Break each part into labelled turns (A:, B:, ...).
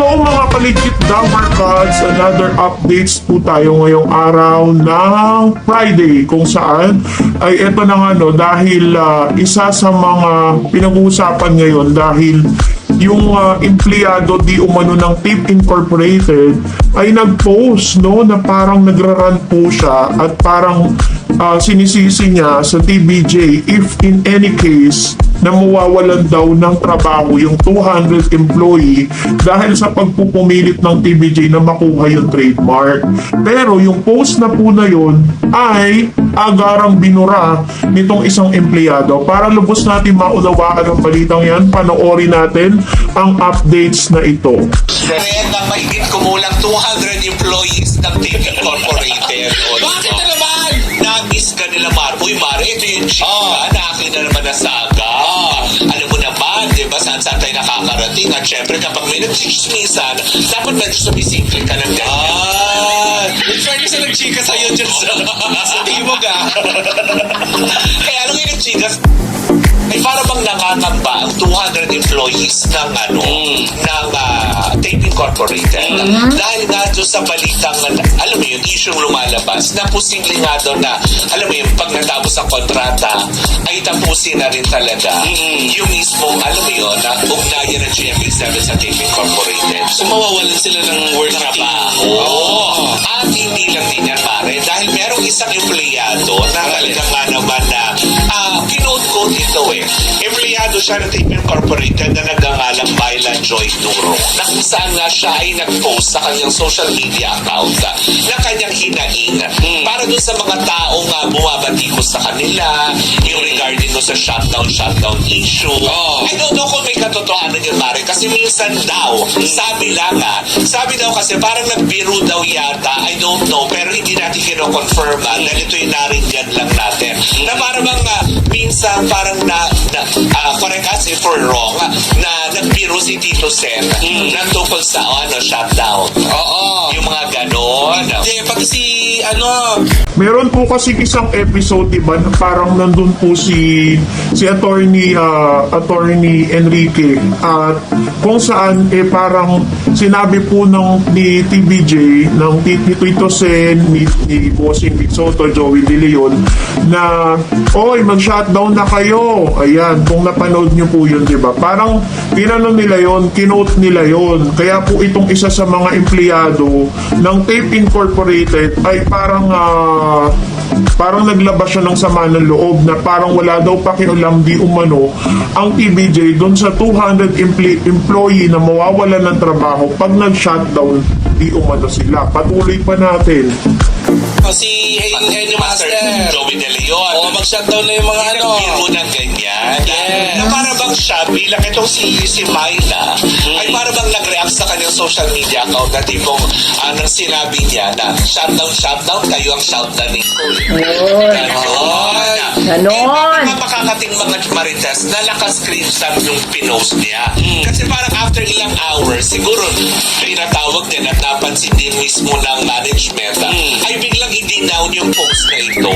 A: Hello mga paligid Damar Cards, another updates po tayo ngayong araw ng Friday kung saan ay eto na nga no, dahil isa sa mga pinag-uusapan ngayon dahil yung empleyado di umano ng TIP Incorporated ay nag-post no na parang nagra-run po siya at parang sinisisi niya sa TBJ if in any case na mawawalan daw ng trabaho yung 200 employee dahil sa pagpupumilit ng TBJ na makuha yung trademark. Pero yung post na po na yun ay agarang binura nitong isang empleyado. Para lubos natin maunawaan ang balitang yan, panoorin natin ang updates na ito.
B: Red na mahigit kumulang 200 employees ng TIP Incorporated. Bakit na naman? Na-miss ka nila, Uy, Mare, ito yung chika. Na-akin na naman na saga. Alam mo naman, di ba, saan-saan tayo nakakarating. At syempre, kapag may nagchismisan, dapat medyo sumisimple ka ng ganyan. In fairness na nagchika sa'yo dyan sa timog, Kaya alam yung nagchika, ay para bang nakakamba ang 200 employees ng TIP Incorporated. Dahil nga doon sa balitang, alam mo yun, issue lumalabas, na posible nga doon na, alam mo yun, pag natapos ang kontrata, ay tapusin na rin talaga yung mismong, alam mo yun, na ugnayan ng GMA7 sa TIP Incorporated. So mawawalan sila ng work trabaho. At hindi lang din yan, Mare, dahil merong isang empleyado na talagang nga naman na kinote-quote ito empleyado siya ng TIP Incorporated na nagangalang Myla Joy Duro, na kung saan nga siya ay nag-post sa kanyang social media account na kanyang hinaing para doon sa mga taong bumabatikos sa kanila, yung regarding doon sa shutdown issue. I don't know kung may katotohanan yun, Mare, kasi minsan daw, sabi daw kasi parang nagbiro daw yata, I don't know, pero hindi natin kino-confirm dahil ito yung naringgan lang natin. Na parang minsan parang correct us if we're wrong, na nagbiro si Tito Sen na tungkol sa shutdown. Yung mga ganon. Hindi, pati si
A: Meron po kasi isang episode, diba, na parang nandun po si attorney Enrique at kung saan parang sinabi po ni TBJ, ng Tito Sen, ni Bossing Vic Soto, Joey De Leon, na mag-shutdown na kayo. Ayan, kung napanood nyo po yun, diba? Parang tinanong nila yon, kinote nila yon. Kaya po itong isa sa mga empleyado ng TIP Incorporated ay parang naglabas siya ng sama ng loob na parang wala daw pakialam di umano ang TBJ doon sa 200 employee na mawawala ng trabaho pag nag-shutdown di umano sila. Patuloy pa natin.
B: Si Henry Master Joey De Leon. Mag-shutdown na yung mga biro ng ganyan. Na para bang siya, bilang itong si Myla, ay para bang nag-react sa kanyang social media account na tipong nang sinabi niya na shutdown, kayo ang shutdowning ko.
C: Ganon.
B: Makakating mga marites na naka-screenshot yung pinost niya. Kasi parang after ilang hours, siguro pinatawag din at napansin din mismo ng management ay biglang i-denown yung post na ito.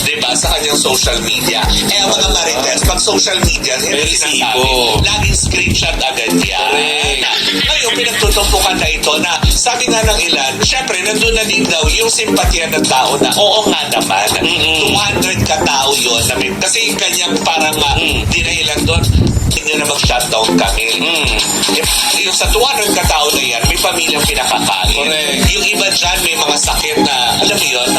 B: Diba? Sa kanyang social media. Ang mga marites, pag social media, sinasabi, laging screenshot agad yan. Ngayon, pinagtutumpukan na ito na sabi nga ng ilan, syempre, nandun na din daw yung simpatya ng tao na oo nga naman, 200 katao yun. Kasi kanyang parang dinahilan doon, hindi na mag-shutdown kami. Yung sa 200 katao na yan, may pamilyang pinakakain. Yung iba dyan, may mga sakit na, alam mo yun,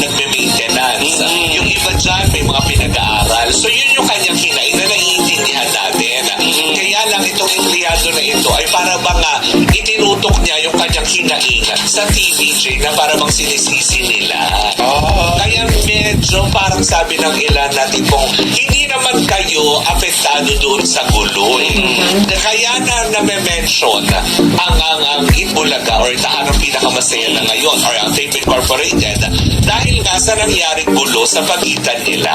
B: nagme-maintenance. Yung iba dyan, may mga pinag-aaral. So yun yung kanyang hinaing na naiintindihan natin. Kaya lang itong empleyado na ito ay para bang itinutok niya yung kanyang hinaing sa TBJ na para bang sinisisi nila. Kaya medyo parang sabi ng ilan na tipong hindi naman kayo apektado doon sa gulo. Kaya na-mention ang Itbulaga or tahanang pinakamasaya na ngayon or ang TIP Incorporated dahil nga sa nangyaring gulo sa pagitan nila.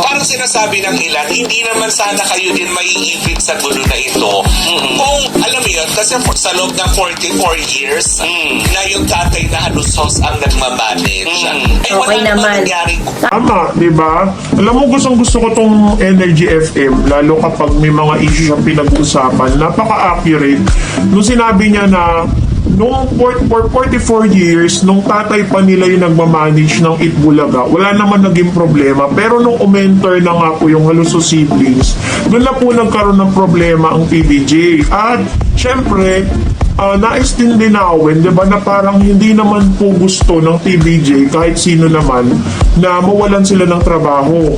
B: Parang sinasabi ng ilan, hindi naman sana kayo din maiipit sa gulo na ito kung alam mo yun, kasi sa loob ng 44 years, na yung tatay na halusos ang nagmamanage. Ay, wala
C: Okay
B: namang
C: naman.
B: nangyaring
A: Tama, di ba? Alam mo, gusto ko tong Energy FM, lalo kapag may mga issue na pinag-uusapan, napaka-accurate. Nung sinabi niya na nung for 44 years, nung tatay pa nila yung nagmamanage ng Itbulaga, wala naman naging problema. Pero nung umentor na nga po yung Haluso siblings, doon na po nagkaroon ng problema ang PBJ. At syempre, nais din linawin, di ba, na parang hindi naman po gusto ng TVJ, kahit sino naman, na mawalan sila ng trabaho.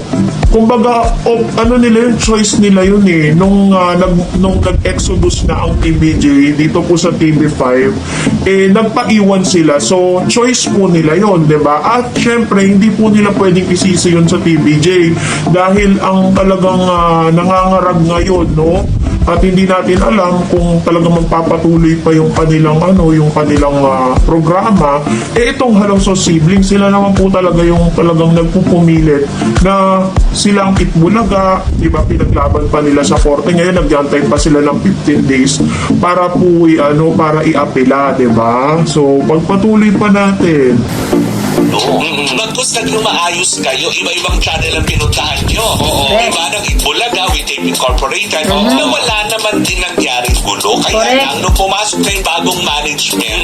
A: Kumbaga, ano nila yung choice nila yun eh. Nung nag-exodus na ang TVJ dito po sa TV5, nagpaiwan sila. So, choice po nila yun, di ba? At syempre, hindi po nila pwedeng isisi yun sa TVJ dahil ang talagang nangangarag ngayon, no? At hindi natin alam kung talagang magpapatuloy pa yung kanilang programa. Itong Haluso siblings, sila naman po talaga yung talagang nagpupumilit na silang Itbulaga, di ba, pinaglaban pa nila sa korte. Ngayon nagyantay pa sila ng 15 days para po para iapela, di ba? So pagpatuloy pa natin.
B: Bagkus naglumaayos kayo, iba-ibang channel ang pinuntahan nyo. Iba ng Itbulaga with Tape Incorporated, na wala naman din nangyaring gulo. Kaya
C: Correct.
B: lang, nung pumasok na yung bagong management,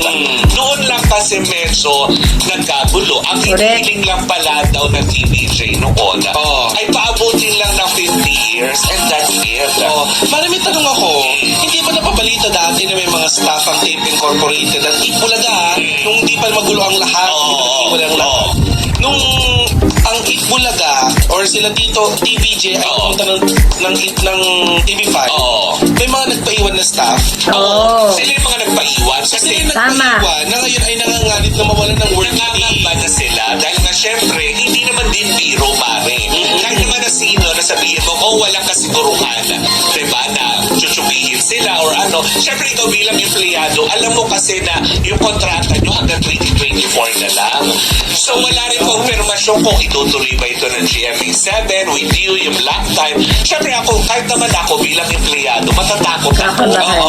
B: noon lang kasi medyo nagkagulo. Ang
C: Correct.
B: hinihiling lang pala daw ng TVJ noon ay paabutin lang ng 50 years and that's it.
D: Marami tanong ako, hindi ba napabalita dati na may mga staff ang Tape Incorporated at Itbulaga, nung hindi pa magulo ang lahat, nung ang Itbulaga or sila dito TVJ ay pumunta ng TV5, may mga nagpaiwan na staff.
B: Sila yung mga nagpaiwan.
D: Kasi
B: Kasi
C: Tama.
D: nagpaiwan na ngayon ay nangangalit na mawalan ng work.
B: nangangamba na sila dahil nga syempre hindi naman din biro mare. Kahit naman na sino na sabihin mo, walang kasiguruhan. Diba na chuchubihin sila or ano. Syempre ikaw bilang empleyado, alam mo kasi na yung kontrata nyo hanggang 2024 na lang. So wala rin konfirmasyon kung itutuloy ba ito ng GMA7 with you, yung black time. Syempre ako, kahit naman ako bilang empleyado, matatakot ako.
C: Kakabahan.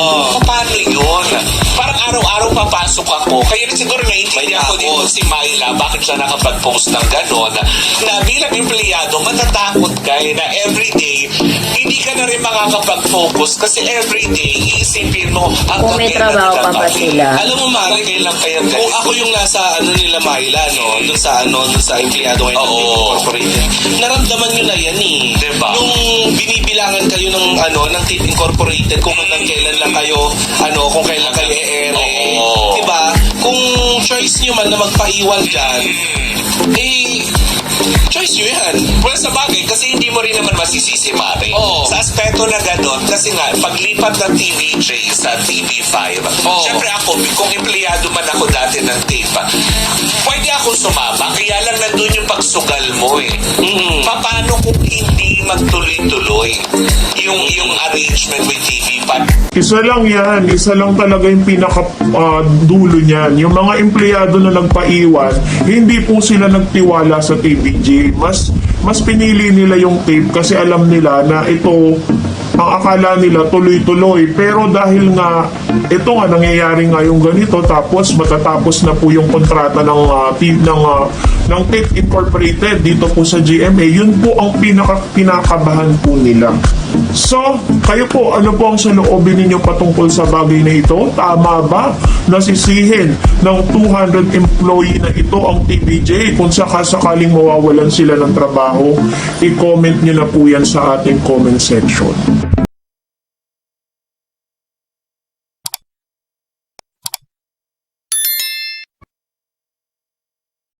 B: Paano yun? Parang araw-araw papasok ako. Kaya rin siguro naiintindihan ko dito si Myla, bakit siya nakapag-post ng gano'n, na bilang empleyado, matatakot ka na everyday, hindi ka na rin makakapag-focus kasi everyday, iisipin mo,
C: Kung may trabaho pa ba sila.
D: Alam mo, Mari,
B: kailan kaya
D: kung ako yung nasa nila Myla, dun sa empleyado ngayon ng Tape Incorporated, naramdaman nyo na yan eh.
B: Diba?
D: Nung binibilangan kayo ng Tape Incorporated, kung hanggang kailan lang kayo, kung kailan kayo e-ere. Diba? Kung choice nyo man na magpaiwan dyan, choice nyo yan.
B: Well, sa bagay, kasi hindi mo rin naman masisisi, Mare. Sa aspeto na gano'n, kasi nga, paglipat ng TVJ sa TV5, syempre ako, kung empleyado man ako dati ng tape, pwede akong sumama, kaya lang nandun yung pagsugal mo eh. Paano kung hindi magtuloy-tuloy yung arrangement with TV5?
A: Isa lang talaga yung dulo niyan. Yung mga empleyado na nagpaiwan, hindi po sila nagtiwala sa TVJ. Mas pinili nila yung tape kasi alam nila na ito, ang akala nila tuloy-tuloy. Pero dahil nga, ito nga nangyayari nga yung ganito, tapos matatapos na po yung kontrata ng Tape Incorporated dito po sa GMA, yun po ang pinakabahan po nila. So, kayo po, ano po ang saloobin ninyo patungkol sa bagay na ito? Tama ba nasisihin ng 200 employee na ito ang TVJ? Kung sakaling mawawalan sila ng trabaho, i-comment nyo na po yan sa ating comment section.